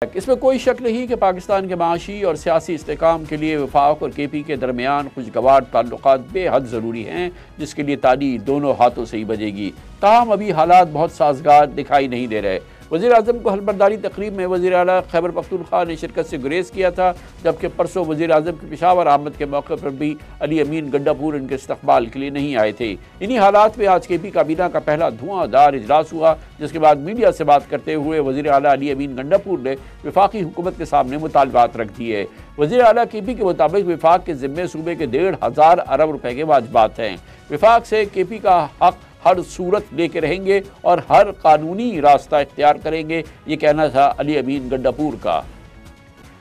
इसमें कोई शक नहीं कि पाकिस्तान के माशी और सियासी इस्तेहकाम के लिए वफाक और के पी के दरमियान खुशगवार ताल्लुकात बेहद ज़रूरी हैं, जिसके लिए ताली दोनों हाथों से ही बजेगी। ताहम अभी हालात बहुत साजगार दिखाई नहीं दे रहे। वज़ीर आज़म को हलबरदारी तकरीब में वज़ीर आला खैबर पख्तूनख्वा ने शिरकत से गुरेज किया था, जबकि परसों वज़ीर आज़म की पेशावर आमद के मौके पर भी अली अमीन गंडापुर इनके इस्तकबाल के लिए नहीं आए थे। इन्हीं हालात में आज के पी काबीना का पहला धुआंधार इजलास हुआ, जिसके बाद मीडिया से बात करते हुए वज़ीर आला अली अमीन गंडापुर ने वफाकी हुकूमत के सामने मुतालबात रख दिए। वज़ीर आला के पी के मुताबिक वफाक के ज़िम्मे सूबे के 1,500 अरब रुपए के वाजिबात हैं। वफाक से के पी का हक हर सूरत लेके रहेंगे और हर कानूनी रास्ता इख्तियार करेंगे, ये कहना था अली अमीन गंडापुर का।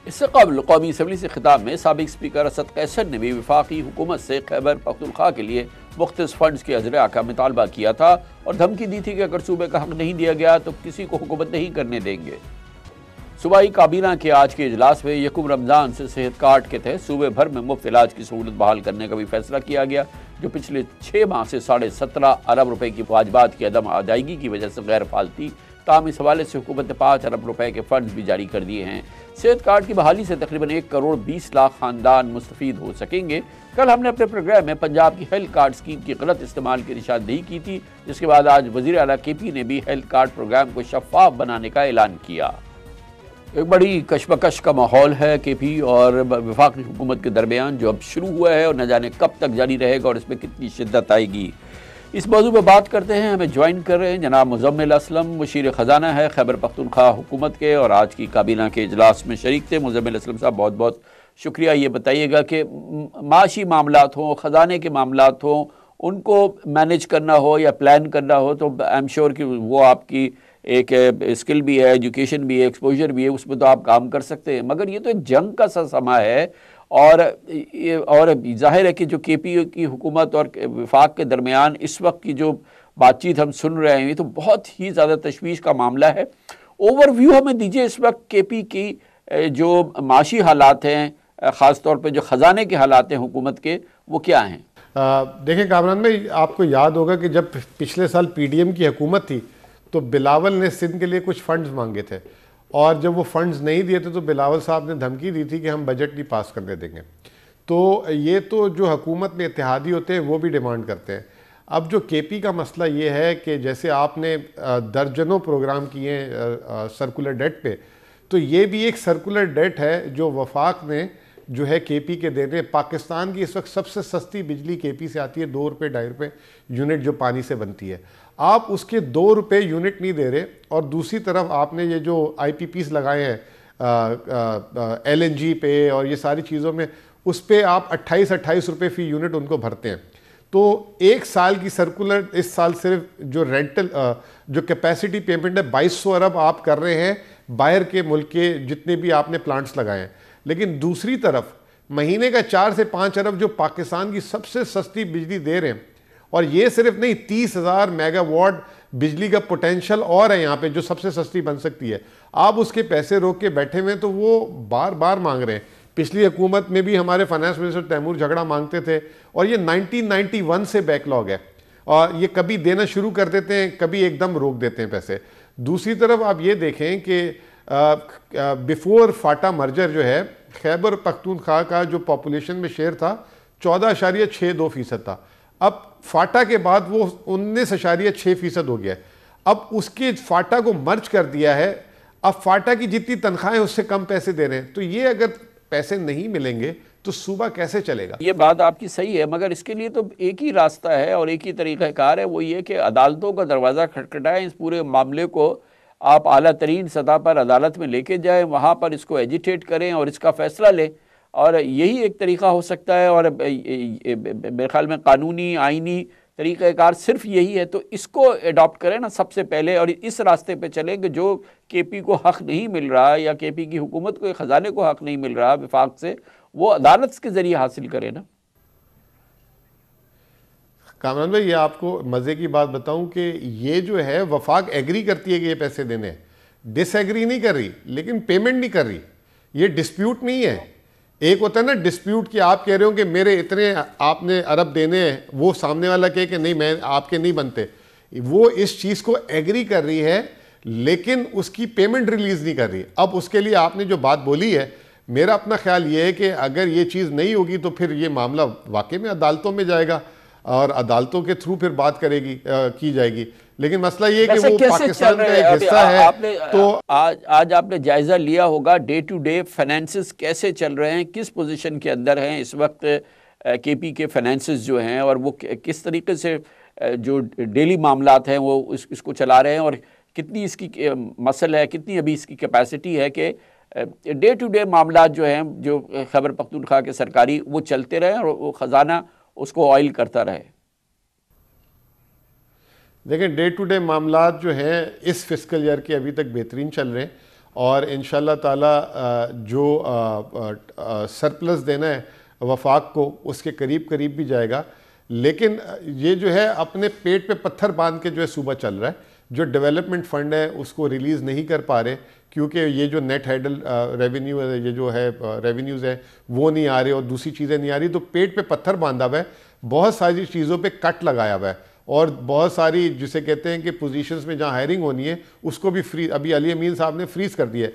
इससे कबल कौमी असम्बली से खिताब में साबिक स्पीकर असद कैसर ने भी वफाकी हुकूमत से खैबर पख्तूनख्वा के लिए मुख्तलिफ फंड्स के अजरा का मुतालबा किया था और धमकी दी थी कि अगर सूबे का हक नहीं दिया गया तो किसी को हुकूमत नहीं करने देंगे। सूबाई काबीना के आज के इजलास में यकुम रमज़ान से सेहत कार्ड के तहत सूबे भर में मुफ्त इलाज की सहूलत बहाल करने का भी फैसला किया गया, जो पिछले 6 माह से 17.5 अरब रुपए की वाजिबात की अदम अदायगी की वजह से गैर फाल थी। ताहम इस हवाले से हुकूमत ने 5 अरब रुपए के फंड भी जारी कर दिए हैं। सेहत कार्ड की बहाली से तकरीबन 1 करोड़ 20 लाख खानदान मुस्तफीद हो सकेंगे। कल हमने अपने प्रोग्राम में पंजाब की हेल्थ कार्ड स्कीम की गलत इस्तेमाल की निशानदेही की थी, जिसके बाद आज वज़ीर आला के पी ने भी हेल्थ कार्ड प्रोग्राम को शफाफ बनाने का ऐलान किया। एक बड़ी कशमकश का माहौल है के पी और वफाकी हुकूमत के दरमियान, जो अब शुरू हुआ है और न जाने कब तक जारी रहेगा और इसमें कितनी शिद्दत आएगी। इस मौजू पर बात करते हैं। हमें ज्वाइन कर रहे हैं जनाब मुज़म्मिल असलम, मुशीर ख़जाना है खैबर पख्तूनख्वा हुकूमत के और आज की काबीना के इजलास में शरीक थे। मुज़म्मिल असलम साहब, बहुत बहुत शुक्रिया। ये बताइएगा कि माशी मामलात हों, ख़जाने के मामलात हों, उनको मैनेज करना हो या प्लान करना हो तो आई एम श्योर कि वो आपकी एक स्किल भी है, एजुकेशन भी है, एक्सपोजर भी है, उसमें तो आप काम कर सकते हैं। मगर ये तो एक जंग का सा समा है और जाहिर है कि जो के पी की हुकूमत और वफाक के दरमियान इस वक्त की जो बातचीत हम सुन रहे हैं, ये तो बहुत ही ज़्यादा तशवीश का मामला है। ओवरव्यू हमें दीजिए इस वक्त के पी की जो माशी हालात हैं, ख़ास तौर पर जो ख़जाने के हालात हैं हुकूमत के, वो क्या हैं? देखें कामरान भाई, आपको याद होगा कि जब पिछले साल PDM की हुकूमत थी तो बिलावल ने सिंध के लिए कुछ फंड्स मांगे थे और जब वो फंड्स नहीं दिए थे तो बिलावल साहब ने धमकी दी थी कि हम बजट नहीं पास करने देंगे। तो ये तो जो हुकूमत में इत्तेहादी होते हैं वो भी डिमांड करते हैं। अब जो KP का मसला ये है कि जैसे आपने दर्जनों प्रोग्राम किए सर्कुलर डेट पे, तो ये भी एक सर्कुलर डेट है जो वफाक ने जो है KP के देने। पाकिस्तान की इस वक्त सबसे सस्ती बिजली KP से आती है, 2 रुपये 2.5 रुपये यूनिट जो पानी से बनती है। आप उसके 2 रुपये यूनिट नहीं दे रहे और दूसरी तरफ आपने ये जो IPPs लगाए हैं LNG पे और ये सारी चीज़ों में, उस पर आप 28 रुपये फ़ी यूनिट उनको भरते हैं। तो 1 साल की सर्कुलर इस साल सिर्फ जो रेंटल जो कैपेसिटी पेमेंट है 2200 अरब आप कर रहे हैं बाहर के मुल्क के जितने भी आपने प्लांट्स लगाए हैं। लेकिन दूसरी तरफ महीने का 4 से 5 अरब जो पाकिस्तान की सबसे सस्ती बिजली दे रहे हैं, और ये सिर्फ नहीं 30,000 मेगावाट बिजली का पोटेंशियल और है यहाँ पे जो सबसे सस्ती बन सकती है। आप उसके पैसे रोक के बैठे हुए तो वो बार बार मांग रहे हैं। पिछली हुकूमत में भी हमारे फाइनेंस मिनिस्टर तैमूर झगड़ा मांगते थे और ये 1991 से बैकलॉग है और ये कभी देना शुरू कर देते हैं, कभी एकदम रोक देते हैं पैसे। दूसरी तरफ आप ये देखें कि बिफोर फाटा मर्जर जो है खैबर पख्तूनख्वा का जो पॉपुलेशन में शेयर था 14.62% था। अब फाटा के बाद वो 19.6% हो गया। अब उसके फाटा को मर्ज कर दिया है। अब फाटा की जितनी तनख्वाहें उससे कम पैसे दे रहे हैं। तो ये अगर पैसे नहीं मिलेंगे तो सूबा कैसे चलेगा? ये बात आपकी सही है, मगर इसके लिए तो एक ही रास्ता है और एक ही तरीक़ाकार है, वो ये कि अदालतों का दरवाज़ा खटखटाएं, इस पूरे मामले को आप आला तरीन सतह पर अदालत में लेके जाएं, वहाँ पर इसको एजिटेट करें और इसका फ़ैसला लें। और यही एक तरीक़ा हो सकता है और मेरे ख्याल में कानूनी आइनी तरीक़ाकार सिर्फ यही है। तो इसको अडॉप्ट करें ना सबसे पहले और इस रास्ते पे चलें कि जो KP को हक़ नहीं मिल रहा या KP की हुकूमत को, ख़जाने को हक़ नहीं मिल रहा वफाक से, वो अदालत के ज़रिए हासिल करें ना। कामरान भाई, ये आपको मज़े की बात बताऊं कि ये जो है वफाक एग्री करती है कि ये पैसे देने हैं, डिसएग्री नहीं कर रही, लेकिन पेमेंट नहीं कर रही। ये डिस्प्यूट नहीं है। एक होता है ना डिस्प्यूट कि आप कह रहे हो कि मेरे इतने आपने अरब देने हैं, वो सामने वाला कहे कि नहीं मैं आपके नहीं बनते। वो इस चीज़ को एग्री कर रही है लेकिन उसकी पेमेंट रिलीज नहीं कर रही। अब उसके लिए आपने जो बात बोली है, मेरा अपना ख्याल ये है कि अगर ये चीज़ नहीं होगी तो फिर ये मामला वाकई में अदालतों में जाएगा और अदालतों के थ्रू फिर बात की जाएगी। लेकिन मसला ये है कि वो पाकिस्तान का एक हिस्सा है। तो आज आपने जायजा लिया होगा डे टू डे फाइनेंसेस कैसे चल रहे हैं, किस पोजीशन के अंदर हैं इस वक्त केपी के फाइनेंसेस जो हैं, और वो किस तरीके से जो डेली मामलात हैं वो इसको चला रहे हैं, और कितनी इसकी मसल है, कितनी अभी इसकी कैपेसिटी है कि डे टू डे मामलात जो हैं, जो खैबर पख्तूनख्वा के सरकारी, वो चलते रहें और वो ख़जाना उसको ऑयल करता रहे। देखें, डे टू डे मामलात जो हैं इस फिस्कल ईयर के अभी तक बेहतरीन चल रहे हैं और इंशाल्लाह ताला जो सरप्लस देना है वफाक को उसके करीब करीब भी जाएगा। लेकिन ये जो है अपने पेट पे पत्थर बांध के जो है सूबा चल रहा है। जो डेवलपमेंट फंड है उसको रिलीज़ नहीं कर पा रहे क्योंकि ये जो नेट हेडल रेवेन्यू है, ये जो है रेवेन्यूज़ है वो नहीं आ रहे और दूसरी चीज़ें नहीं आ रही, तो पेट पे पत्थर बांधा हुआ है। बहुत सारी चीज़ों पे कट लगाया हुआ है और बहुत सारी जिसे कहते हैं कि पोजीशंस में जहाँ हायरिंग होनी है उसको भी फ्री, अभी अली अमीन साहब ने फ्रीज कर दिया है।